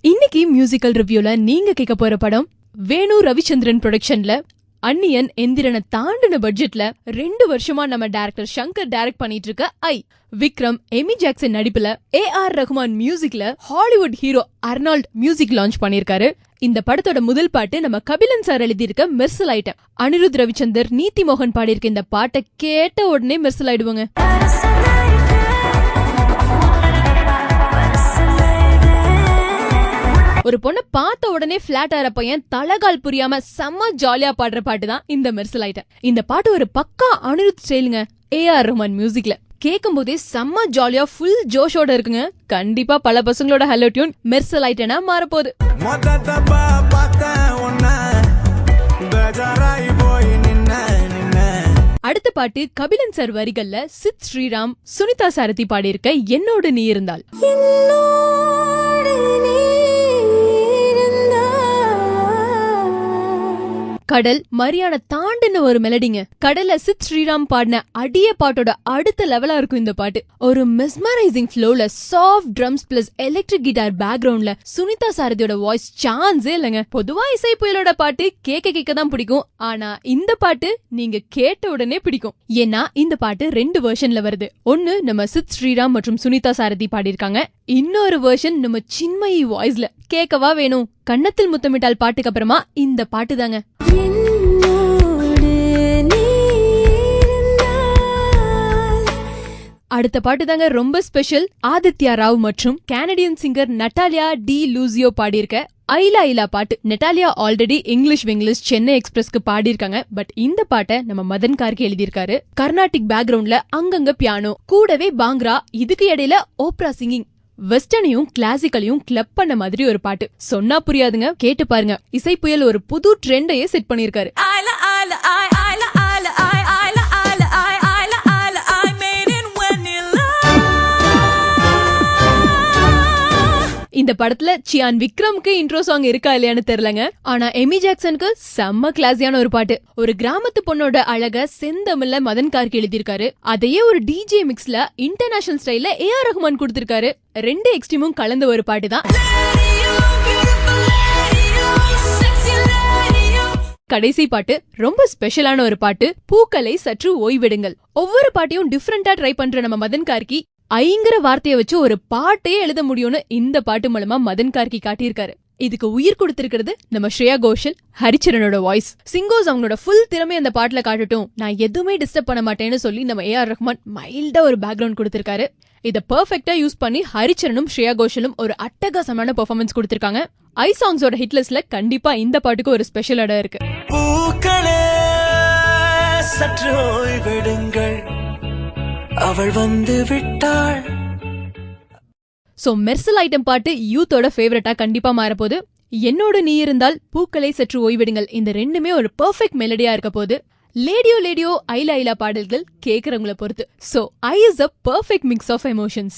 இன்னைக்கு மியூசிக்கல் ரிவ்யூல நீங்க கேட்க போற படம் வேணு ரவிச்சந்திரன் ப்ரொடக்ஷன்ல அன்னியன் எந்திரனை தாண்டின பட்ஜெட்ல 2 வருஷமா நம்ம டைரக்டர் சங்கர் டைரக்ட் பண்ணிட்டு இருக்க விக்ரம் எமி ஜாக்சன் நடிப்புல AR ரஹ்மான் மியூசிக்ல Hollywood hero Arnold music launch பண்ணிருக்காரு. இந்த படத்தோட முதல் பாட்டு நம்ம கபிலன் சார் எழுதியிருக்க மெர்சல் ஐட்டம். அனிருத் ரவிச்சந்தர் நீதி மோகன் பாடியிருக்க இந்த பாட்டை கேட்ட உடனே மெர்சல் ஆயிடுவாங்க. ஒரு பொண்ணு பார்த்த உடனே பிளாட் ஆற பையன் தலகால் புரியாம செம்ம ஜாலியா பாடுற பாட்டு தான் இந்த மெர்சல் ஐட்டம். இந்த பாட்டு ஒரு பக்கா அனிருத் ஸ்டைலுங்க. AR ரஹ்மான் மியூசிக்ல கேட்கும் போதே செம்ம ஜாலியா ஃபுல் ஜோஷோட இருக்குங்க. கண்டிப்பா பல பசங்களோட ஹலோ டியூன் மெர்சல் ஐட்டனா மாறப்போகுது. அடுத்த பாட்டு கபிலன் சார் வரிகள்ல சித் ஸ்ரீராம் சுனிதா சாரதி பாடியிருக்க என்னோடு நீ இருந்தால். கடல் மரியான தாண்டின ஒரு மெலடிங்க. கடல்ல சித் ஸ்ரீராம் பாடின அடிய பாட்டோட அடுத்த லெவலா இருக்கும் இந்த பாட்டு. ஒரு மெஸ்மரைசிங் ஃப்ளோல soft drums plus electric guitar பேக்ரவுண்ட்ல சுனிதா சாரதியோட வாய்ஸ் சான்ஸே இல்லங்க. பொதுவா இசை புயலோட பாட்டு கேட்க தான் பிடிக்கும். ஆனா இந்த பாட்டு நீங்க கேட்ட உடனே பிடிக்கும். ஏன்னா இந்த பாட்டு 2 வெர்ஷன்ல வருது. ஒன்னு நம்ம சித் ஸ்ரீராம் மற்றும் சுனிதா சாரதி பாடியிருக்காங்க. இன்னொரு வெர்ஷன் நம்ம சின்மயி வாய்ஸ்ல. கேட்கவா வேணும். கன்னத்தில் முத்தமிட்டால் பாட்டுக்கு அப்புறமா இந்த பாட்டு தாங்க. அடுத்த பாட்டு தாங்க ரொம்ப ஸ்பெஷல். ஆதித்யா ராவ் மற்றும் Canadian singer Natalia D Lucio பாடியிருக்க ஐலா ஐலா பாட்டு. Natalia already English Vinglish Chennai எக்ஸ்பிரஸ்க்கு பாடியிருக்காங்க. பட் இந்த பாட்டை நம்ம மதன் கார்கே எழுதியிருக்காரு. கர்நாடிக் பேக்ரவுண்ட்ல அங்கங்க பியானோ கூடவே பாங்க்ரா, இதுக்கு இடையில ஓப்ரா சிங்கிங். வெஸ்டர்னையும் கிளாசிக்கலையும் கிளப் பண்ண மாதிரி ஒரு பாட்டு. சொன்னா புரியாதுங்க, கேட்டு பாருங்க. இசை புயல் ஒரு புது ட்ரெண்டையே செட் பண்ணிருக்காரு. இந்த படத்துல சியான் விக்ரம்க்கு இன்ட்ரோ சாங் இருக்கா இல்லையான்னு தெரியலங்க. ஆனா எமி ஜாக்சனுக்கு செம்ம கிளாஸியான ஒரு பாட்டு. ஒரு கிராமத்து பொண்ணோட அழக செந்தமிழ்ல மதன் கார்கே எழுதியிருக்காரு. அதையே ஒரு DJ மிக்ஸ்ல இன்டர்நேஷனல் ஸ்டைல்ல AR ரஹ்மான் கொடுத்திருக்காரு. 2 எக்ஸ்ட்ரீமும் கலந்த ஒரு பாட்டு தான். கடைசி பாட்டு ரொம்ப ஸ்பெஷலான ஒரு பாட்டு. பூக்களை சற்று ஓய்விடுங்கள். ஒவ்வொரு பாட்டையும் டிஃபரெண்டா ட்ரை பண்ற நம்ம மதன் கார்கி ஐங்கிற வார்த்தையை வச்சு ஒரு பாட்டையே எழுத முடியும்னு இந்த பாட்டு மூலமா மதன் கார்கி காட்டியிருக்காரு. இதுக்கு உயிர் கொடுத்திருக்கிறது நம்ம ஸ்ரேயா கோஷல், ஹரிச்சரனோட வாய்ஸ். சிங்கர்ஸ் அவங்களோட ஃபுல் திறமை அந்த பாட்டுல காட்டட்டும், நான் எதுவுமே டிஸ்டர்ப் பண்ண மாட்டேன்னு சொல்லி நம்ம AR ரஹ்மான் மைல்டா ஒரு பேக்ரவுண்ட் கொடுத்திருக்காரு. இத பெர்ஃபெக்ட்டா யூஸ் பண்ணி ஹரிச்சரனும் ஸ்ரேயா கோஷலும் ஒரு அட்டகாசமான பெர்ஃபார்மன்ஸ் கொடுத்திருக்காங்க. ஐ சாங்ஸோட ஹிட் லிஸ்ட்ல கண்டிப்பா இந்த பாட்டுக்கு ஒரு ஸ்பெஷல் இடம் இருக்கு. அவள் வந்து விட்டாள். சோ மெர்சல் ஐட்டம் பாட்டு யூத்தோட ஃபேவரட்டா கண்டிப்பா மாறப்போகுது. என்னோட நீ இருந்தால், பூக்களை சற்று ஓய்விடுங்கள், இந்த ரெண்டுமே ஒரு பெர்ஃபெக்ட் மெலடியா இருக்க போகுது. லேடியோ லேடியோ ஐலா ஐலா பாடல்கள் கேக்குறவங்கள பொறுத்து. So I is a perfect mix of emotions.